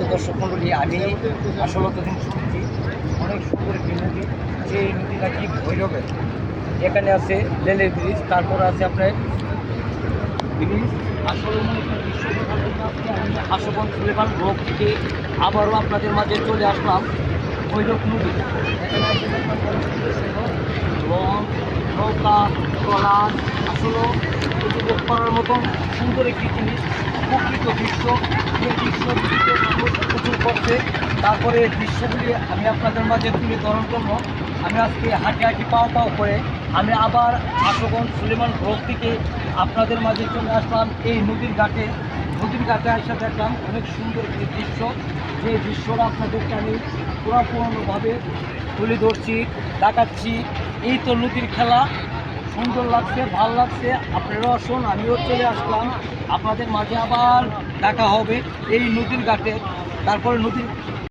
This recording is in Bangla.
তো দর্শক মণ্ডলী, আমি আসলে তখন শুনছি অনেক সুন্দর একটি নদী, সেই নদীটা কি ভৈরবের। এখানে আছে রেলের ব্রিজ, তারপর আছে আপনার ব্রিজ। আসলে মনে করেন আমি আশুগঞ্জ সুলেমান ব্লক থেকে আবারও আপনাদের মাঝে চলে আসলাম ভৈরব নদী। এখানে আছে লঞ্চ, নৌকা, ট্রলার, আসলে উপভোগ করার মতন সুন্দর একটি জিনিস, প্রকৃত দৃশ্য। যে দৃশ্য প্রচুর করছে, তারপরে দৃশ্যগুলি আমি আপনাদের মাঝে তুলে ধরার জন্য আমি আজকে হাঁটি হাঁটি পাও করে আমি আবার আশুগঞ্জ সুলেমান ব্লক থেকে আপনাদের মাঝে চলে আসলাম এই নদীর ঘাটে। নদীর ঘাটে আসা দেখলাম অনেক সুন্দর একটি দৃশ্য, যে দৃশ্যটা আপনাদেরকে আমি পুরোপুরোভাবে তুলে ধরছি, দেখাচ্ছি। এই তো নদীর খেলা, সুন্দর লাগছে, ভালো লাগছে। আপনারাও আসুন, আমিও চলে আসলাম আপনাদের মাঝে, আবার দেখা হবে এই নদীর ঘাটে। তারপরে নদীর